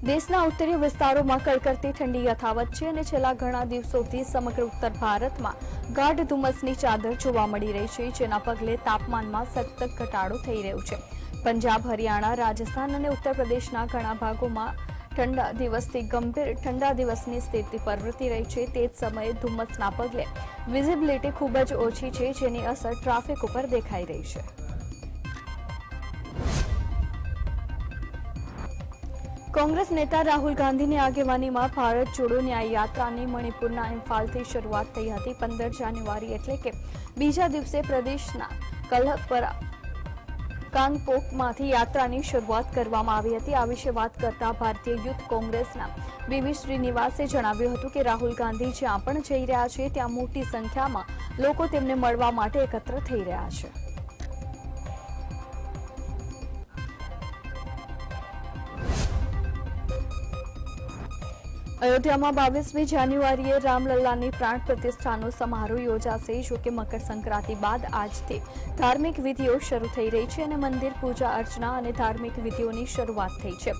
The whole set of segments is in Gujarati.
દેશના ઉત્તરીય વિસ્તારોમાં કડકડતી ઠંડી યથાવત છે અને છેલ્લા ઘણા દિવસોથી સમગ્ર ઉત્તર ભારતમાં ગાઢ ધુમ્મસની ચાદર જોવા મળી રહી છે, જેના પગલે તાપમાનમાં સતત ઘટાડો થઈ રહ્યો છે. પંજાબ, હરિયાણા, રાજસ્થાન અને ઉત્તર પ્રદેશના ઘણા ભાગોમાં ઠંડા દિવસથી ગંભીર ઠંડા દિવસની સ્થિતિ પ્રવર્તી રહી છે. તે જ સમયે ધુમ્મસના પગલે વિઝિબિલિટી ખૂબ જ ઓછી છે, જેની અસર ટ્રાફિક ઉપર દેખાઈ રહી છે. કોંગ્રેસ નેતા રાહુલ ગાંધીની આગેવાનીમાં ભારત જોડો ન્યાય યાત્રાની મણિપુરના ઇમ્ફાલથી શરૂઆત થઈ હતી. 15 જાન્યુઆરી એટલે કે બીજા દિવસે પ્રદેશના કલહપરા કાંગપોકમાંથી યાત્રાની શરૂઆત કરવામાં આવી હતી. આ વિશે વાત કરતા ભારતીય યુથ કોંગ્રેસના બીવી શ્રીનિવાસે જણાવ્યું હતું કે રાહુલ ગાંધી જ્યાં પણ જઈ રહ્યા છે ત્યાં મોટી સંખ્યામાં લોકો તેમને મળવા માટે એકત્ર થઈ રહ્યા છે. અયોધ્યામાં 22મી જાન્યુઆરીએ રામલલ્લાની પ્રાણ પ્રતિષ્ઠાનો સમારોહ યોજાશે. જોકે મકર સંક્રાંતિ બાદ આજથી ધાર્મિક વિધિઓ શરૂ થઈ રહી છે અને મંદિર પૂજા અર્ચના અને ધાર્મિક વિધિઓની શરૂઆત થઈ છે.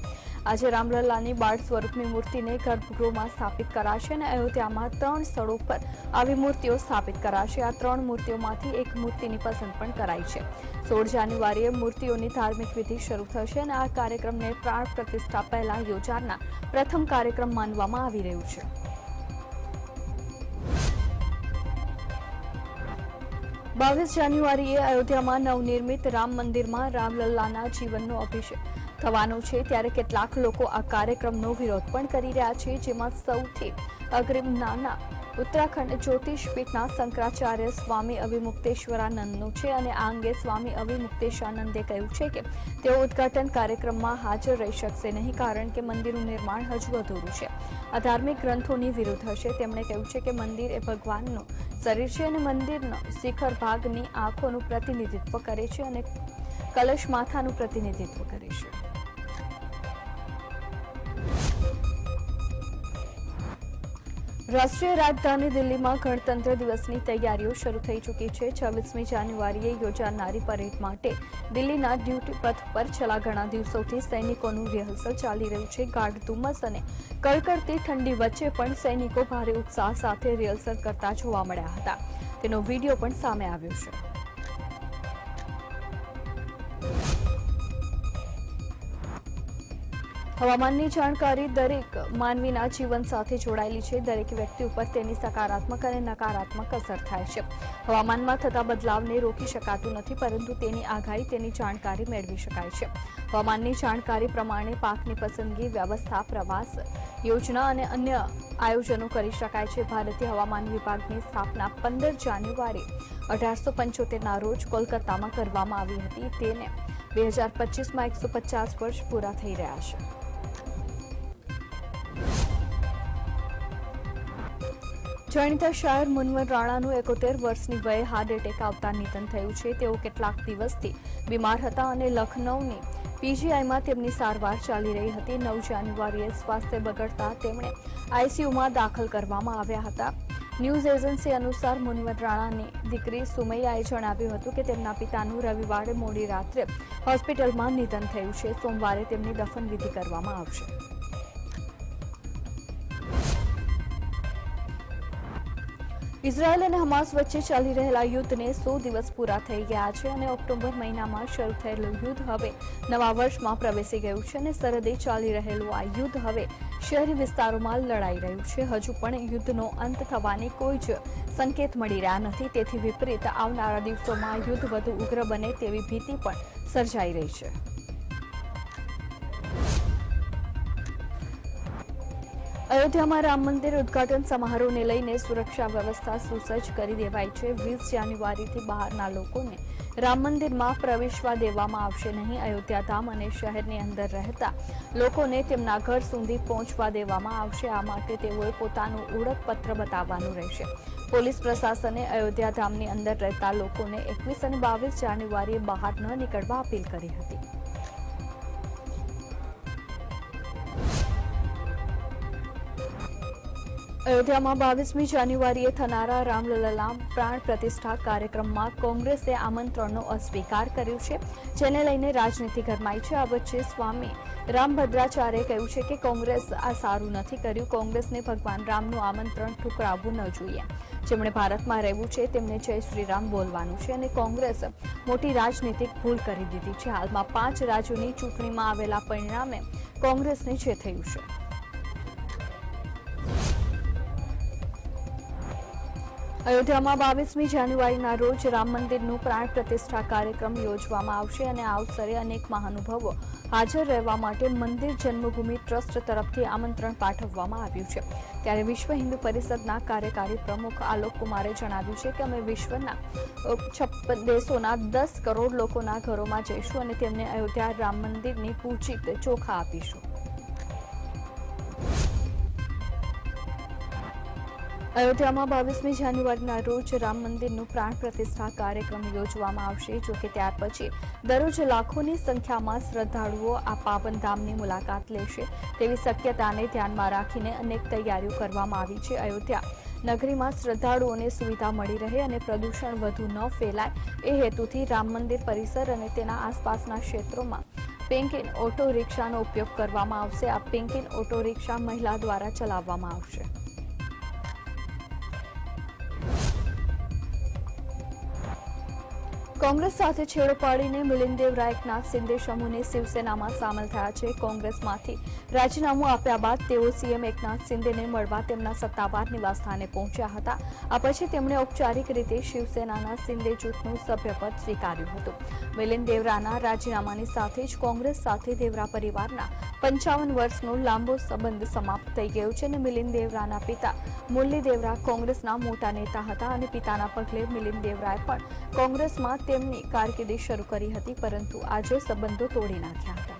આજે રામલલ્લાની બાળ સ્વરૂપની મૂર્તિને ગર્ભગૃહમાં સ્થાપિત કરાશે અને અયોધ્યામાં 3 સ્થળો પર આવી મૂર્તિઓ સ્થાપિત કરાશે. આ 3 મૂર્તિઓમાંથી એક મૂર્તિની પસંદ પણ કરાઈ છે. 16 જાન્યુઆરીએ મૂર્તિઓની ધાર્મિક વિધિ શરૂ થશે અને આ કાર્યક્રમને પ્રાણ પ્રતિષ્ઠા પહેલા યોજાનાર પ્રથમ કાર્યક્રમ માનવામાં આવી રહ્યું છે. બાવીસ જાન્યુઆરીએ અયોધ્યામાં નવનિર્મિત રામ મંદિરમાં રામલલ્લાના જીવનનો અભિષેક થવાનો છે, ત્યારે કેટલાક લોકો આ કાર્યક્રમનો વિરોધ પણ કરી રહ્યા છે, જેમાં સૌથી અગ્રણીના ઉત્તરાખંડ જ્યોતિષપીઠના શંકરાચાર્ય સ્વામી અવિમુક્તેશ્વરાનંદનું છે અને આ અંગે સ્વામી અવિમુક્તેશાનંદે કહ્યું છે કે તેઓ ઉદ્ઘાટન કાર્યક્રમમાં હાજર રહી શકશે નહીં, કારણ કે મંદિરનું નિર્માણ હજુ અધૂરું છે. આ ધાર્મિક ગ્રંથોની વિરુદ્ધ હશે. તેમણે કહ્યું છે કે મંદિર એ ભગવાનનું શરીર છે અને મંદિરનો શિખર ભાગની આંખોનું પ્રતિનિધિત્વ કરે છે અને કલશ માથાનું પ્રતિનિધિત્વ કરે છે. રાષ્ટ્રીય રાજધાની દિલ્હીમાં ગણતંત્ર દિવસની તૈયારીઓ શરૂ થઈ ચૂકી છે. 26મી જાન્યુઆરીએ યોજાનારી પરેડ માટે દિલ્હીના ડ્યુટી પથ પર છેલ્લા ઘણા દિવસોથી સૈનિકોનું રિહર્સલ ચાલી રહ્યું છે. ગાઢ ધુમ્મસ અને કડકડતી ઠંડી વચ્ચે પણ સૈનિકો ભારે ઉત્સાહ સાથે રિહર્સલ કરતા જોવા મળ્યા હતા. તેનો વીડિયો પણ સામે આવ્યો છે. હવામાનની જાણકારી દરેક માનવીના જીવન સાથે જોડાયેલી છે. દરેક વ્યક્તિ ઉપર તેની સકારાત્મક અને નકારાત્મક અસર થાય છે. હવામાનમાં થતા બદલાવને રોકી શકાતું નથી, પરંતુ તેની આગાહી, તેની જાણકારી મેળવી શકાય છે. હવામાનની જાણકારી પ્રમાણે પાકની પસંદગી, વ્યવસ્થા, પ્રવાસ યોજના અને અન્ય આયોજનો કરી શકાય છે. ભારતીય હવામાન વિભાગની સ્થાપના 15 જાન્યુઆરી 1875ના રોજ કોલકાતામાં કરવામાં આવી હતી. તેને 2025માં 150 વર્ષ પૂરા થઈ રહ્યા છે. જાણીતા શાયર મુનવર રાણાનું 71 વર્ષની વયે હાર્ટ એટેક આવતા નિધન થયું છે. તેઓ કેટલાક દિવસથી બીમાર હતા અને લખનૌની પીજીઆઈમાં તેમની સારવાર ચાલી રહી હતી. 9 જાન્યુઆરીએ સ્વાસ્થ્ય બગડતા તેમણે આઈસીયુમાં દાખલ કરવામાં આવ્યા હતા. ન્યૂઝ એજન્સી અનુસાર મુનવર રાણાની દીકરી સુમૈયાએ જણાવ્યું હતું કે તેમના પિતાનું રવિવારે મોડી રાત્રે હોસ્પિટલમાં નિધન થયું છે. સોમવારે તેમની દફનવિધિ કરવામાં આવશે. ઇઝરાયેલ અને હમાસ વચ્ચે ચાલી રહેલા યુદ્ધને 100 દિવસ પૂરા થઈ ગયા છે અને ઓક્ટોબર મહિનામાં શરૂ થયેલું યુદ્ધ હવે નવા વર્ષમાં પ્રવેશી ગયું છે અને સરહદે ચાલી રહેલું આ યુદ્ધ હવે શહેરી વિસ્તારોમાં લડાઈ રહ્યું છે. હજુ પણ યુદ્ધનો અંત થવાની કોઈ જ સંકેત મળી રહ્યા નથી. તેથી વિપરીત આવનારા દિવસોમાં યુદ્ધ વધુ ઉગ્ર બને તેવી ભીતિ પણ સર્જાઈ રહી છે. અયોધ્યામાં રામ મંદિર ઉદ્ઘાટન સમારોહને લઈને સુરક્ષા વ્યવસ્થા સુસજ્જ કરી દેવાઈ છે. 20 જાન્યુઆરીથી બહારના લોકોને રામ મંદિરમાં પ્રવેશવા દેવામાં આવશે નહીં. અયોધ્યા ધામ અને શહેરની અંદર રહેતા લોકોને તેમના ઘર સુધી પહોંચવા દેવામાં આવશે. આ માટે તેઓએ પોતાનું ઓળખપત્ર બતાવવાનું રહેશે. પોલીસ પ્રશાસને અયોધ્યા ધામની અંદર રહેતા લોકોને 21 અને 22 જાન્યુઆરીએ બહાર ન નીકળવા અપીલ કરી હતી. અયોધ્યામાં 22મી જાન્યુઆરીએ થનારા રામલલ્લા પ્રાણ પ્રતિષ્ઠા કાર્યક્રમમાં કોંગ્રેસે આમંત્રણનો અસ્વીકાર કર્યો છે, જેને લઈને રાજનીતિ ગરમાઈ છે. આ વચ્ચે સ્વામી રામભદ્રાચાર્યે કહ્યું છે કે કોંગ્રેસ આ સારું નથી કર્યું. કોંગ્રેસને ભગવાન રામનું આમંત્રણ ઠુકરાવવું ન જોઈએ. જેમણે ભારતમાં રહેવું છે તેમને જય શ્રી રામ બોલવાનું છે અને કોંગ્રેસ મોટી રાજનીતિક ભૂલ કરી દીધી છે. હાલમાં 5 રાજ્યોની ચૂંટણીમાં આવેલા પરિણામે કોંગ્રેસને જે થયું છે. અયોધ્યામાં 22મી જાન્યુઆરીના રોજ રામ મંદિરનું પ્રાણ પ્રતિષ્ઠા કાર્યક્રમ યોજવામાં આવશે અને આ અવસરે અનેક મહાનુભાવો હાજર રહેવા માટે મંદિર જન્મભૂમિ ટ્રસ્ટ તરફથી આમંત્રણ પાઠવવામાં આવ્યું છે. ત્યારે વિશ્વ હિન્દુ પરિષદના કાર્યકારી પ્રમુખ આલોક કુમારે જણાવ્યું છે કે અમે વિશ્વના 56 દેશોના 10 કરોડ લોકોના ઘરોમાં જઈશું અને તેમને અયોધ્યા રામ મંદિરની પૂજિત ચોખા આપીશું. અયોધ્યામાં 22મી જાન્યુઆરીના રોજ રામ મંદિરનું પ્રાણ પ્રતિષ્ઠા કાર્યક્રમ યોજવામાં આવશે. જોકે ત્યાર પછી દરરોજ લાખોની સંખ્યામાં શ્રદ્ધાળુઓ આ પાવન ધામની મુલાકાત લેશે તેવી શક્યતાને ધ્યાનમાં રાખીને અનેક તૈયારીઓ કરવામાં આવી છે. અયોધ્યા નગરીમાં શ્રદ્ધાળુઓને સુવિધા મળી રહે અને પ્રદૂષણ વધુ ન ફેલાય એ હેતુથી રામ મંદિર પરિસર અને તેના આસપાસના ક્ષેત્રોમાં પિંક ઇન ઓટો રિક્ષાનો ઉપયોગ કરવામાં આવશે. આ પિંક ઇન ઓટો રિક્ષા મહિલા દ્વારા ચલાવવામાં આવશે. કોંગ્રેસ સાથે છેડો પાડીને મિલિંદ દેવરા એકનાથ શિંદે સમૂહને શિવસેનામાં સામેલ થયા છે. કોંગ્રેસમાંથી રાજીનામું આપ્યા બાદ તેઓ સીએમ એકનાથ શિંદેને મળવા તેમના સત્તાવાર નિવાસસ્થાને પહોંચ્યા હતા. આ પછી તેમણે ઔપચારિક રીતે શિવસેનાના શિંદે જૂથનું સભ્યપદ સ્વીકાર્યું હતું. મિલિંદ દેવરાના રાજીનામાની સાથે જ કોંગ્રેસ સાથે દેવરા પરિવારના 55 વર્ષનો લાંબો સંબંધ સમાપ્ત થઈ ગયો છે અને મિલિંદ દેવરાના પિતા મુરલી દેવરા કોંગ્રેસના મોટા નેતા હતા અને પિતાના પગલે મિલિંદ દેવરાએ પણ કોંગ્રેસમાં તેમની કારકિર્દી શરૂ કરી હતી, પરંતુ આજે સંબંધો તોડી નાખ્યા હતા.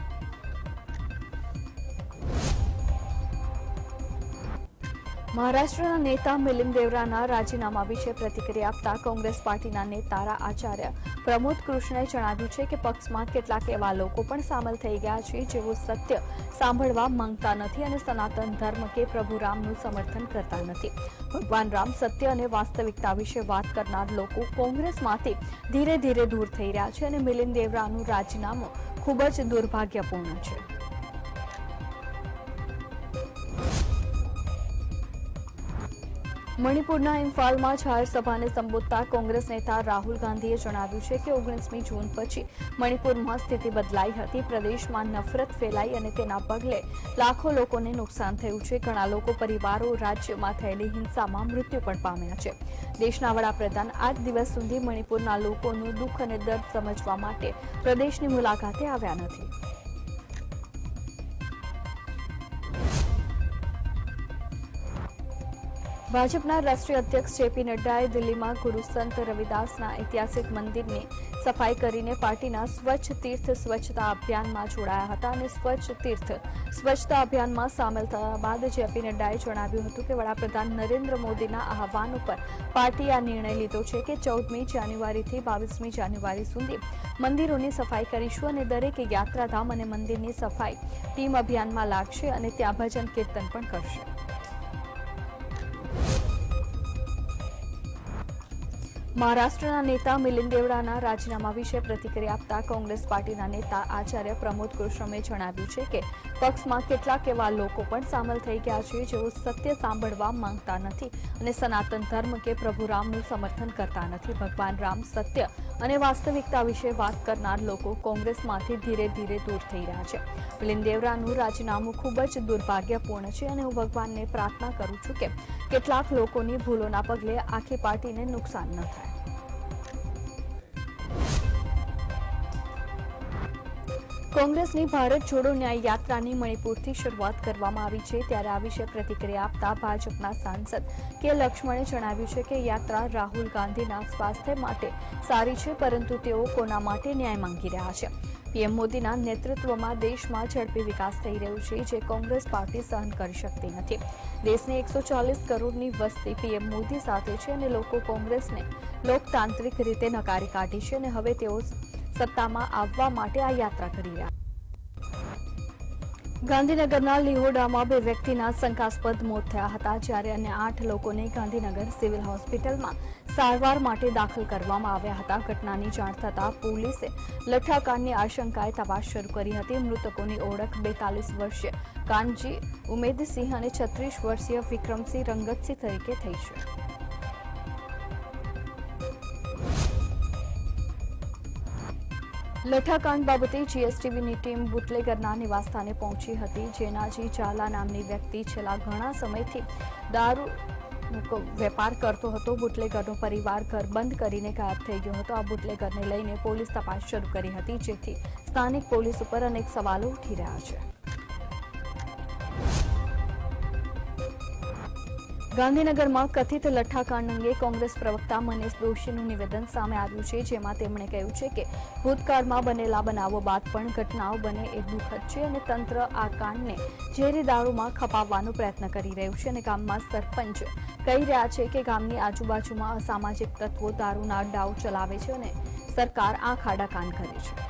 મહારાષ્ટ્રના નેતા મિલિંદ દેવરાના રાજીનામા વિશે પ્રતિક્રિયા આપતા કોંગ્રેસ પાર્ટીના નેતા આચાર્ય પ્રમોદ કૃષ્ણએ જણાવ્યું છે કે પક્ષમાં કેટલાક એવા લોકો પણ સામેલ થઈ ગયા છે જેઓ સત્ય સાંભળવા માંગતા નથી અને સનાતન ધર્મ કે પ્રભુ રામનું સમર્થન કરતા નથી. ભગવાન રામ, સત્ય અને વાસ્તવિકતા વિશે વાત કરનાર લોકો કોંગ્રેસમાંથી ધીરે ધીરે દૂર થઈ રહ્યા છે અને મિલિંદ દેવરાનું રાજીનામું ખૂબ જ દુર્ભાગ્યપૂર્ણ છે. મણિપુરના ઇમ્ફાલમાં જાહેર સભાને સંબોધતા કોંગ્રેસ નેતા રાહુલ ગાંધીએ જણાવ્યું છે કે 19મી જૂન પછી મણિપુરમાં સ્થિતિ બદલાઈ હતી. પ્રદેશમાં નફરત ફેલાઈ અને તેના પગલે લાખો લોકોને નુકસાન થયું છે. ઘણા લોકો પરિવારો રાજ્યમાં થયેલી હિંસામાં મૃત્યુ પણ પામ્યા છે. દેશના વડાપ્રધાન આજ દિવસ સુધી મણિપુરના લોકોનું દુઃખ અને દર્દ સમજવા માટે પ્રદેશની મુલાકાતે આવ્યા નથી. ભાજપના રાષ્ટ્રીય અધ્યક્ષ જેપી નડ્ડાએ દિલ્હીમાં ગુરુ સંત રવિદાસના ઐતિહાસિક મંદિરની સફાઈ કરીને પાર્ટીના સ્વચ્છ તીર્થ સ્વચ્છતા અભિયાનમાં જોડાયા હતા અને સ્વચ્છ તીર્થ સ્વચ્છતા અભિયાનમાં સામેલ થયા બાદ જેપી નડ્ડાએ જણાવ્યું હતું કે વડાપ્રધાન નરેન્દ્ર મોદીના આહવાન ઉપર પાર્ટીએ આ નિર્ણય લીધો છે કે 14મી જાન્યુઆરીથી 22મી જાન્યુઆરી સુધી મંદિરોની સફાઈ કરીશું અને દરેક યાત્રાધામ અને મંદિરની સફાઈ ટીમ અભિયાનમાં લાગશે અને ત્યાં ભજન કીર્તન પણ કરશે. મહારાષ્ટ્રના નેતા મિલિંદ દેવરાના રાજીનામા વિશે પ્રતિક્રિયા આપતા કોંગ્રેસ પાર્ટીના નેતા આચાર્ય પ્રમોદ કૃષ્ણમે જણાવ્યું છે કે પક્ષમાં કેટલાક એવા લોકો પણ સામેલ થઈ ગયા છે જેઓ સત્ય સાંભળવા માંગતા નથી અને સનાતન ધર્મ કે પ્રભુ રામનું સમર્થન કરતા નથી. ભગવાન રામ, સત્ય અને વાસ્તવિકતા વિશે વાત કરનાર લોકો કોંગ્રેસમાંથી ધીરે ધીરે દૂર થઈ રહ્યા છે. મિલિંદ દેવરાનું રાજીનામું ખૂબ જ દુર્ભાગ્યપૂર્ણ છે અને હું ભગવાનને પ્રાર્થના કરું છું કે કેટલાક લોકોની ભૂલોના પગલે આખી પાર્ટીને નુકસાન ન થાય. કોંગ્રેસની ભારત જોડો ન્યાય યાત્રાની મણિપુરથી શરૂઆત કરવામાં આવી છે. ત્યારે આ વિશે પ્રતિક્રિયા આપતા ભાજપના સાંસદ કે લક્ષ્મણે જણાવ્યું છે કે યાત્રા રાહુલ ગાંધીના સ્વાસ્થ્ય માટે સારી છે, પરંતુ તેઓ કોના માટે ન્યાય માંગી રહ્યા છે. પીએમ મોદીના નેતૃત્વમાં દેશમાં ઝડપી વિકાસ થઈ રહ્યો છે, જે કોંગ્રેસ પાર્ટી સહન કરી શકતી નથી. દેશની 140 કરોડની વસ્તી પીએમ મોદી સાથે છે અને લોકો કોંગ્રેસને લોકતાંત્રિક રીતે નકારી કાઢી છે અને હવે તેઓ સત્તામાં આવવા માટે આ યાત્રા કરી રહ્યા. ગાંધીનગરના લીહોડામાં 2 વ્યક્તિના શંકાસ્પદ મોત થયા હતા, જ્યારે અન્ય 8 લોકોને ગાંધીનગર સિવિલ હોસ્પિટલમાં સારવાર માટે દાખલ કરવામાં આવ્યા હતા. ઘટનાની જાણ થતાં પોલીસે લઠ્ઠાકાંડની આશંકાએ તપાસ શરૂ કરી હતી. મૃતકોની ઓળખ 42 વર્ષીય કાનજી ઉમેદસિંહ અને 36 વર્ષીય વિક્રમસિંહ રંગતસિંહ તરીકે થઈ છે. લઠ્ઠાકાંડ બાબતે જીએસટીવીની ટીમ બુટલેગરના નિવાસસ્થાને પહોંચી હતી. જેનાજી ઝાલા નામની વ્યક્તિ છેલ્લા ઘણા સમયથી દારૂ વેપાર કરતો હતો. બુટલેગરનો પરિવાર ઘર બંધ કરીને ગાયબ થઈ ગયો હતો. આ બુટલેગરને લઈને પોલીસ તપાસ શરૂ કરી હતી, જેથી સ્થાનિક પોલીસ ઉપર અનેક સવાલો ઉઠી રહ્યા છે. ગાંધીનગરમાં કથિત લઠ્ઠાકાંડ અંગે કોંગ્રેસ પ્રવક્તા મનીષ દોશીનું નિવેદન સામે આવ્યું છે, જેમાં તેમણે કહ્યું છે કે ભૂતકાળમાં બનેલા બનાવો બાદ પણ ઘટનાઓ બને એ દુઃખદ છે અને તંત્ર આ કાંડને ઝેરી દારૂમાં ખપાવવાનો પ્રયત્ન કરી રહ્યું છે અને ગામમાં સરપંચ કહી રહ્યા છે કે ગામની આજુબાજુમાં અસામાજિક તત્વો દારૂના અડ્ડાઓ ચલાવે છે અને સરકાર આંખ આડા કાન કરે છે.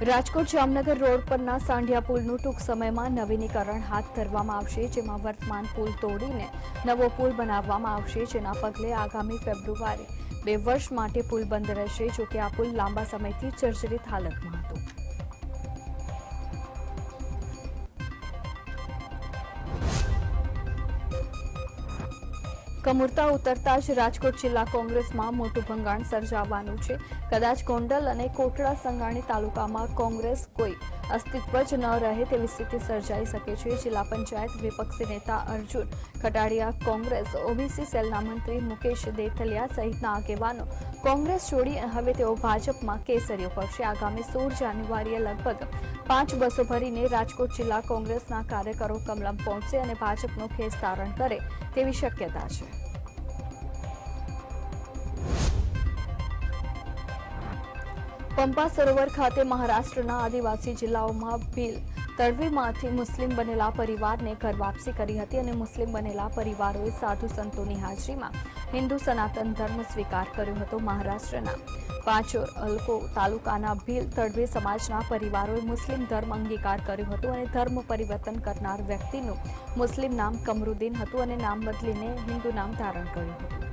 રાજકોટ જામનગર રોડ પરના સાંઢિયા પુલનું ટૂંક સમયમાં નવીનીકરણ હાથ ધરવામાં આવશે, જેમાં વર્તમાન પુલ તોડીને નવો પુલ બનાવવામાં આવશે. જેના પગલે આગામી ફેબ્રુઆરી 2 વર્ષ માટે પુલ બંધ રહેશે. જોકે આ પુલ લાંબા સમયથી જર્જરિત હાલતમાં હતો. કમુરતા ઉતરતા જ રાજકોટ જિલ્લા કોંગ્રેસમાં મોટું ભંગાણ સર્જાવાનું છે. કદાચ ગોંડલ અને કોટડા સંઘાણી તાલુકામાં કોંગ્રેસ કોઈ અસ્તિત્વ જ ન રહે તેવી સ્થિતિ સર્જાઈ શકે છે. જિલ્લા પંચાયત વિપક્ષી નેતા અર્જુન ખટાડિયા કોંગ્રેસ ઓબીસી સેલના મંત્રી મુકેશ દેથલિયા સહિતના આગેવાનો કોંગ્રેસ છોડી હવે તેઓ ભાજપમાં કેસરીઓ પડશે. આગામી 16 જાન્યુઆરીએ લગભગ 5 બસો ભરીને રાજકોટ જિલ્લા કોંગ્રેસના કાર્યકરો કમલમ પહોંચશે અને ભાજપનો ખેસ ધારણ કરે તેવી શક્યતા છે. પંપા સરોવર ખાતે મહારાષ્ટ્રના આદિવાસી જિલ્લાઓમાં ભીલ તળવીમાંથી મુસ્લિમ બનેલા પરિવારને ઘર વાપસી કરી હતી અને મુસ્લિમ બનેલા પરિવારોએ સાધુ સંતોની હાજરીમાં હિન્દુ સનાતન ધર્મ સ્વીકાર કર્યો હતો. મહારાષ્ટ્રના પાંચોર અલકો તાલુકાના ભીલ તળવી સમાજના પરિવારોએ મુસ્લિમ ધર્મ અંગીકાર કર્યો હતો અને ધર્મ પરિવર્તન કરનાર વ્યક્તિનું મુસ્લિમ નામ કમરુદ્દીન હતું અને નામ બદલીને હિન્દુ નામ ધારણ કર્યું હતું.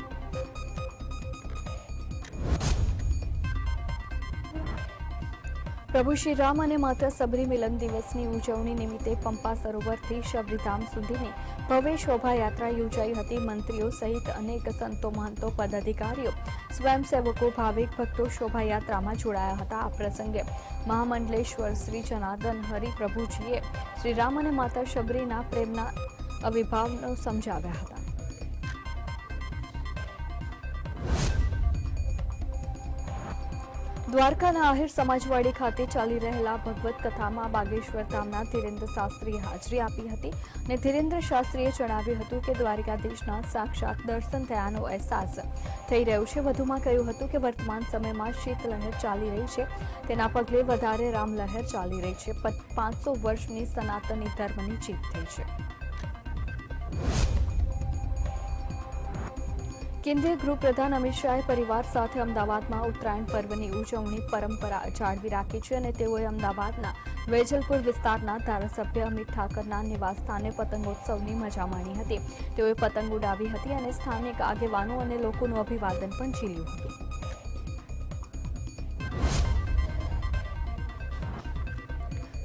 પ્રભુ શ્રી રામ અને માતા સબરી મિલન દિવસની ઉજવણી નિમિત્તે પંપા સરોવરથી શબરીધામ સુધીની ભવ્ય શોભાયાત્રા યોજાઈ હતી. મંત્રીઓ સહિત અનેક સંતો મહંતો પદાધિકારીઓ સ્વયંસેવકો ભાવિક ભક્તો શોભાયાત્રામાં જોડાયા હતા. આ પ્રસંગે મહામંડલેશ્વર શ્રી જનાર્દન હરિપ્રભુજીએ શ્રી રામ અને માતા શબરીના પ્રેમના અવિભાવનો સમજાવ્યા હતા. દ્વારકાના આહિર સમાજવાડી ખાતે ચાલી રહેલા ભગવત કથામાં બાગેશ્વર ધામના ધીરેન્દ્ર શાસ્ત્રીએ હાજરી આપી હતી અને ધીરેન્દ્ર શાસ્ત્રીએ જણાવ્યું હતું કે દ્વારિકાધીશના સાક્ષાત દર્શન થયાનો અહેસાસ થઈ રહ્યો છે. વધુમાં કહ્યું હતું કે વર્તમાન સમયમાં શીતલહેર ચાલી રહી છે, તેના પગલે વધારે રામલહેર ચાલી રહી છે. 500 વર્ષની સનાતની ધર્મની જીત થઈ છે. કેન્દ્રીય ગૃહપ્રધાન અમિત શાહે પરિવાર સાથે અમદાવાદમાં ઉત્તરાયણ પર્વની ઉજવણી પરંપરા જાળવી રાખી છે અને તેઓએ અમદાવાદના વેજલપુર વિસ્તારના ધારાસભ્ય અમિત ઠાકરના નિવાસસ્થાને પતંગોત્સવની મજા માણી હતી. તેઓએ પતંગ ઉડાવી હતી અને સ્થાનિક આગેવાનો અને લોકોનું અભિવાદન પણ ઝીલ્યું હતું.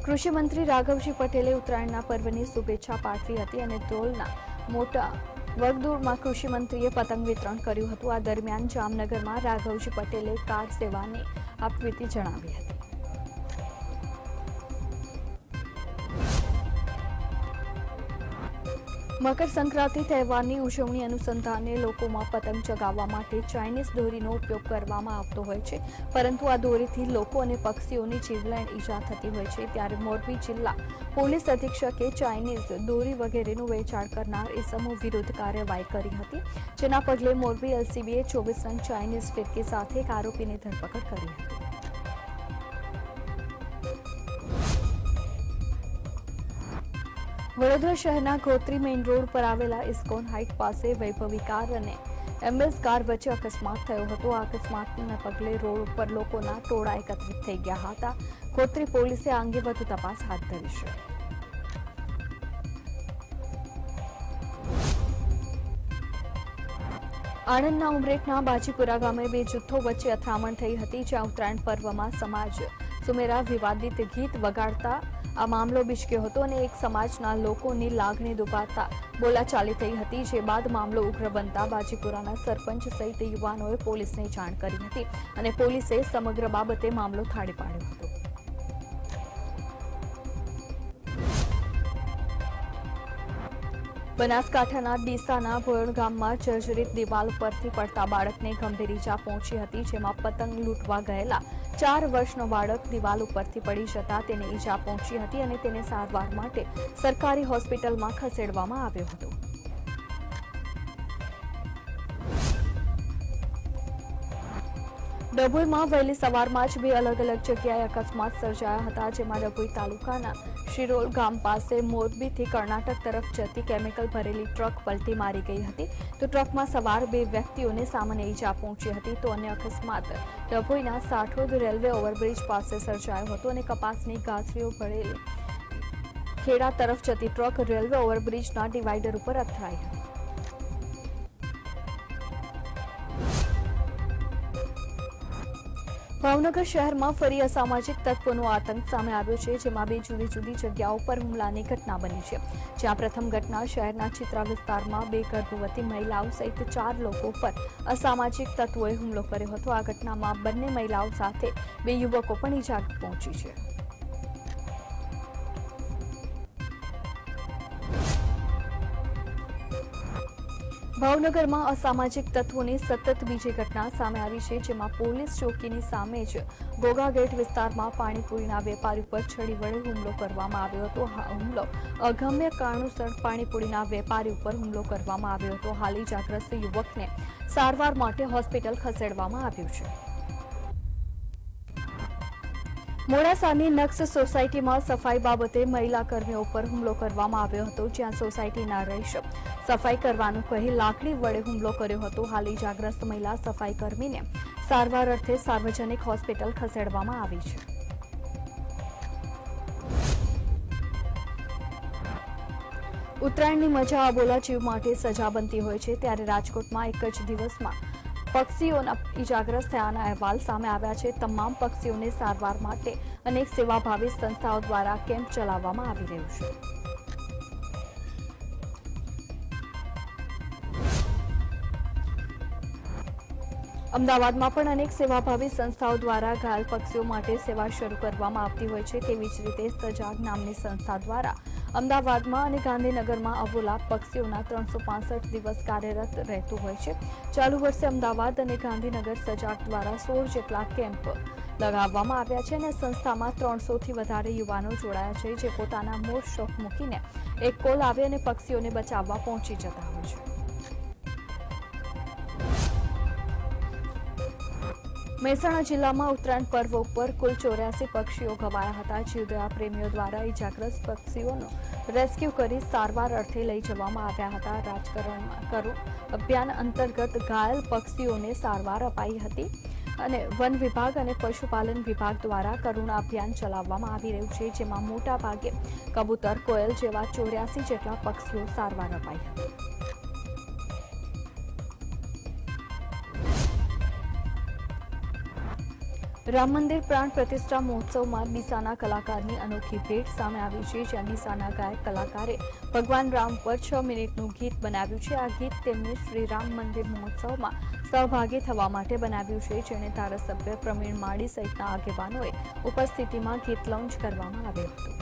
કૃષિ મંત્રી રાઘવજી પટેલે ઉત્તરાયણના પર્વની શુભેચ્છા પાઠવી હતી અને ધ્રોલના મોટા વગદૂરમાં કૃષિ મંત્રીએ પતંગ વિતરણ કર્યું હતું. આ દરમિયાન જામનગરમાં રાઘવજી પટેલે કાર સેવાની આપવીતી જણાવી હતી. મકર સંક્રાંતિ તહેવારની ઉજવણી અનુસંધાને લોકોમાં પતંગ ચગાવવા માટે ચાઇનીઝ દોરીનો ઉપયોગ કરવામાં આવતો હોય છે, પરંતુ આ દોરીથી લોકો અને પક્ષીઓની જીવલેણ ઈજા થતી હોય છે. ત્યારે મોરબી જિલ્લા પોલીસ અધિક્ષકે ચાઇનીઝ દોરી વગેરેનું વેચાણ કરનાર ઇસમો વિરુદ્ધ કાર્યવાહી કરી હતી, જેના પગલે મોરબી એલસીબીએ 24 નંગ ચાઇનીઝ ફિરકી સાથે એક આરોપીની ધરપકડ કરી હતી. વડોદરા શહેરના ગોત્રી મેઇન રોડ પર આવેલા ઇસ્કોન હાઇટ પાસે વૈભવી કાર અને એમ્બેસ કાર વચ્ચે અકસ્માત થયો હતો. આ અકસ્માતને પગલે રોડ ઉપર લોકોના ટોળા એકત્રિત થઈ ગયા હતા. ખોત્રી પોલીસે આ અંગે વધુ તપાસ હાથ ધરી છે. આણંદના ઉમરેઠના બાજીપુરા ગામે બે જૂથો વચ્ચે અથડામણ થઈ હતી, જ્યાં ઉત્તરાયણ પર્વમાં સમાજ સુમેરા વિવાદિત ગીત વગાડતા આ મામલો બિચક્યો હતો અને એક સમાજના લોકોની લાગણી દુભાતા બોલાચાલી થઈ હતી. જે બાદ મામલો ઉગ્ર બનતા બાજીપુરાના સરપંચ સહિત યુવાનોએ પોલીસને જાણ કરી હતી અને પોલીસે સમગ્ર બાબતે મામલો થાળી પાડ્યો હતો. બનાસકાંઠાના ડીસાના ભોયણ ગામમાં જર્જરિત દિવાલ પરથી પડતા બાળકને ગંભીર ઈજા પહોંચી હતી, જેમાં પતંગ લૂંટવા ગયેલા 4 વર્ષનો બાળક દિવાલ ઉપરથી પડી જતા તેને ઈજા પહોંચી હતી અને તેને સારવાર માટે સરકારી હોસ્પિટલમાં ખસેડવામાં આવ્યો હતો. ડભોઈમાં વહેલી સવારમાં જ બે અલગ અલગ જગ્યાએ અકસ્માત સર્જાયા હતા, જેમાં ડભોઈ તાલુકાના શિરોલ ગામ પાસે મોરબીથી કર્ણાટક તરફ જતી કેમિકલ ભરેલી ટ્રક પલટી મારી ગઈ હતી, તો ટ્રકમાં સવાર બે વ્યક્તિઓને સામાન્ય ઈજા પહોંચી હતી. તો અન્ય અકસ્માત ડભોઈના સાઠોદ રેલવે ઓવરબ્રિજ પાસે સર્જાયો હતો અને કપાસની ગાંસડીઓ ભરેલી ખેડા તરફ જતી ટ્રક રેલવે ઓવરબ્રિજના ડિવાઈડર ઉપર અથડાઈ હતી. ભાવનગર શહેરમાં ફરી અસામાજિક તત્વોનો આતંક સામે આવ્યો છે, જેમાં બે જુદી જુદી જગ્યાઓ પર હુમલાની ઘટના બની છે. જ્યાં પ્રથમ ઘટના શહેરના ચિત્રા વિસ્તારમાં બે ગર્ભવતી મહિલાઓ સહિત 4 લોકો પર અસામાજિક તત્વોએ હુમલો કર્યો હતો. આ ઘટનામાં બંને મહિલાઓ સાથે બે યુવકો પણ ઈજા પહોંચી છે. ભાવનગરમાં અસામાજિક તત્વોની સતત બીજી ઘટના સામે આવી છે, જેમાં પોલીસ ચોકીની સામે જ ગોગા ગેટ વિસ્તારમાં પાણીપુરીના વેપારી પર છડી વડે હુમલો કરવામાં આવ્યો હતો. આ હુમલો અગમ્ય કારણોસર પાણીપુરીના વેપારી ઉપર હુમલો કરવામાં આવ્યો હતો. હાલ ઈજાગ્રસ્ત યુવકને સારવાર માટે હોસ્પિટલ ખસેડવામાં આવ્યું છે. મોડાસાની નક્સ સોસાયટીમાં સફાઈ બાબતે મહિલા કર્મીઓ પર હુમલો કરવામાં આવ્યો હતો, જ્યાં સોસાયટીના રહીશ સફાઈ કરવાનું કહી લાકડી વડે હુમલો કર્યો હતો. હાલ ઈજાગ્રસ્ત મહિલા સફાઈ કર્મીને સારવાર અર્થે સાર્વજનિક હોસ્પિટલ ખસેડવામાં આવી છે. ઉત્તરાયણની મજા અબોલા જીવ માટે સજા બનતી હોય છે, ત્યારે રાજકોટમાં એક જ દિવસમાં પક્ષીઓના ઈજાગ્રસ્ત થયાના અહેવાલ સામે આવ્યા છે. તમામ પક્ષીઓને સારવાર માટે અનેક સેવાભાવી સંસ્થાઓ દ્વારા કેમ્પ ચલાવવામાં આવી રહ્યું છે. અમદાવાદમાં પણ અનેક સેવાભાવી સંસ્થાઓ દ્વારા ઘાયલ પક્ષીઓ માટે સેવા શરૂ કરવામાં આવતી હોય છે. તેવી જ રીતે સજાગ નામની સંસ્થા દ્વારા અમદાવાદમાં અને ગાંધીનગરમાં અબોલા પક્ષીઓના 365 દિવસ કાર્યરત રહેતું હોય છે. ચાલુ વર્ષે અમદાવાદ અને ગાંધીનગર સજાગ દ્વારા 16 જેટલા કેમ્પ લગાવવામાં આવ્યા છે અને સંસ્થામાં 300થી વધારે યુવાનો જોડાયા છે, જે પોતાના મૂળ શોખ મૂકીને એક કોલ આવે અને પક્ષીઓને બચાવવા પહોંચી જતા હોય છે. મહેસાણા જિલ્લામાં ઉત્તરાયણ પર્વ ઉપર કુલ 84 પક્ષીઓ ઘવાયા હતા. જીવદયા પ્રેમીઓ દ્વારા ઈજાગ્રસ્ત પક્ષીઓનું રેસ્ક્યુ કરી સારવાર અર્થે લઈ જવામાં આવ્યા હતા. રાજકારણમાં કરો અભિયાન અંતર્ગત ઘાયલ પક્ષીઓને સારવાર અપાઈ હતી અને વન વિભાગ અને પશુપાલન વિભાગ દ્વારા કરુણા અભિયાન ચલાવવામાં આવી રહ્યું છે, જેમાં મોટા ભાગે કબૂતર, કોયલ જેવા 84 જેટલા પક્ષીઓ સારવાર અપાઈ હતી. રામ મંદિર પ્રાણ પ્રતિષ્ઠા મહોત્સવમાં ડીસાના કલાકારની અનોખી ભેટ સામે આવી છે, જ્યાં ડીસાના ગાયક કલાકારે ભગવાન રામ પર 6 મિનિટનું ગીત બનાવ્યું છે. આ ગીત તેમને શ્રી રામ મંદિર મહોત્સવમાં સહભાગી થવા માટે બનાવ્યું છે, જેને ધારાસભ્ય પ્રવીણ માળી સહિતના આગેવાનોએ ઉપસ્થિતિમાં ગીત લોન્ચ કરવામાં આવ્યું હતું.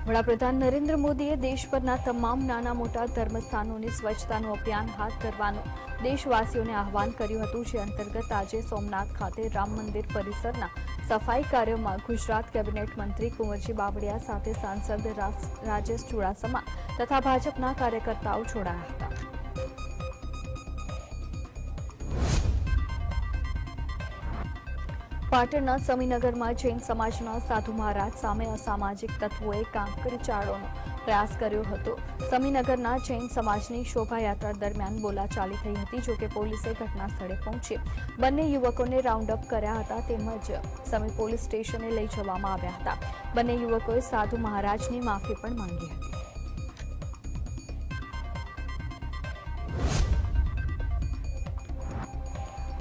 વડાપ્રધાન નરેન્દ્ર મોદીએ દેશભરના તમામ નાના મોટા ધર્મસ્થાનોની સ્વચ્છતાનું અભિયાન હાથ ધરવાનું દેશવાસીઓને આહવાન કર્યું હતું, જે અંતર્ગત આજે સોમનાથ ખાતે રામ મંદિર પરિસરના સફાઈ કાર્યમાં ગુજરાત કેબિનેટ મંત્રી કુંવરજી બાવળિયા સાથે સાંસદ રાજેશ ચુડાસમા તથા ભાજપના કાર્યકર્તાઓ જોડાયા હતા. પાટણના સમીનગરમાં જૈન સમાજના સાધુ મહારાજ સામે અસામાજિક તત્વોએ કાંકરી ચાળોનો પ્રયાસ કર્યો હતો। સમીનગરના જૈન સમાજની શોભાયાત્રા દરમિયાન બોલાચાલી થઈ હતી, જોકે પોલીસે ઘટના સ્થળે પહોંચી બંને યુવકોને રાઉન્ડ અપ કર્યા હતા તેમજ સમી પોલીસ સ્ટેશને લઈ જવામાં આવ્યા હતા। બંને યુવકોએ સાધુ મહારાજની માફી પણ માંગી હતી।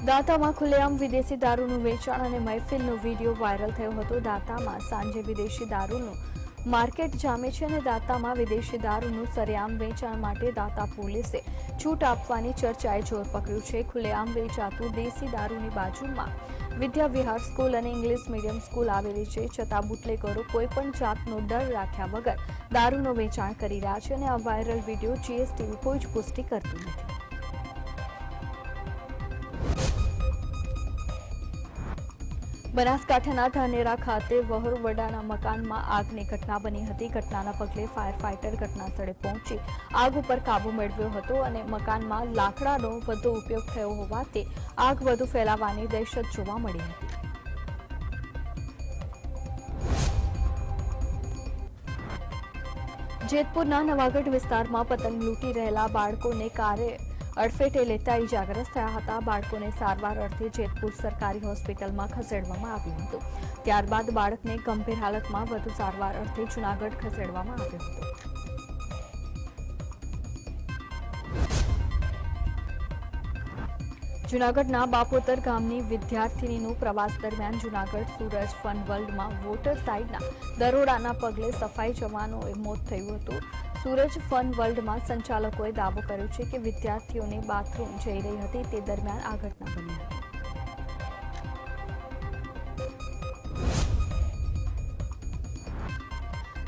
દાંતામાં ખુલ્લેઆમ વિદેશી દારૂનું વેચાણ અને મહેફિલનો વિડીયો વાયરલ થયો હતો। દાંતામાં સાંજે વિદેશી દારૂનું માર્કેટ જામે છે અને દાંતામાં વિદેશી દારૂનું સરેઆમ વેચાણ માટે દાંતા પોલીસે છૂટ આપવાની ચર્ચાએ જોર પકડ્યું છે। ખુલ્લેઆમ વેચાતું દેશી દારૂની બાજુમાં વિદ્યા વિહાર સ્કૂલ અને ઇંગ્લિશ મીડિયમ સ્કૂલ આવેલી છે, છતાં બુટલેગરો કોઈપણ જાતનો ડર રાખ્યા વગર દારૂનું વેચાણ કરી રહ્યા છે અને આ વાયરલ વિડીયો જીએસટીવી કોઈ જ પુષ્ટિ કરતું નથી। બનાસકાંઠાના ધાનેરા ખાતે વહોરવડાના મકાનમાં આગની ઘટના બની હતી। ઘટનાના પગલે ફાયર ફાઇટર ઘટના સ્થળે પહોંચી આગ ઉપર કાબુ મેળવ્યો હતો અને મકાનમાં લાકડાનો વધુ ઉપયોગ થયો હોવાથી આગ વધુ ફેલાવાની દહેશત જોવા મળી હતી। જેતપુરના નવાગઢ વિસ્તારમાં પતંગ લૂંટી રહેલા બાળકોને કારે અડફેટે લેતા ઇજાગ્રસ્ત થયા હતા। બાળકોને સારવાર અર્થે જેતપુર સરકારી હોસ્પિટલમાં ખસેડવામાં આવ્યું હતું। ત્યારબાદ બાળકને ગંભીર હાલતમાં વધુ સારવાર અર્થે જૂનાગઢ ખસેડવામાં આવ્યો હતો। જૂનાગઢના બાપોતર ગામની વિદ્યાર્થિનીનું પ્રવાસ દરમિયાન જૂનાગઢ સૂરજ ફન વર્લ્ડમાં વોટર સાઇડના દરોડાના પગલે સફાઈ જવાનોએ મોત થયું હતું। સૂરજ ફન વર્લ્ડમાં સંચાલકોએ દાવો કર્યો છે કે વિદ્યાર્થીઓને બાથરૂમ જઈ રહી હતી તે દરમિયાન આ ઘટના બની હતી।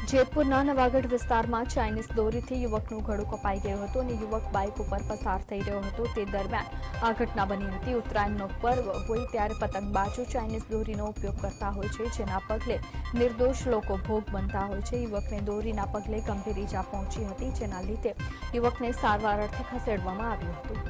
જેતપુરના નવાગઢ વિસ્તારમાં ચાઇનીઝ દોરીથી યુવકનું ગળું કપાઈ ગયું હતું અને યુવક બાઇક ઉપર પસાર થઈ રહ્યો હતો તે દરમિયાન આ ઘટના બની હતી। ઉત્તરાયણનો પર્વ હોય ત્યારે પતંગબાજો ચાઇનીઝ દોરીનો ઉપયોગ કરતા હોય છે, જેના પગલે નિર્દોષ લોકો ભોગ બનતા હોય છે। યુવકને દોરીના પગલે ગંભીર ઈજા પહોંચી હતી, જેના લીધે યુવકને સારવાર અર્થે ખસેડવામાં આવ્યું હતું।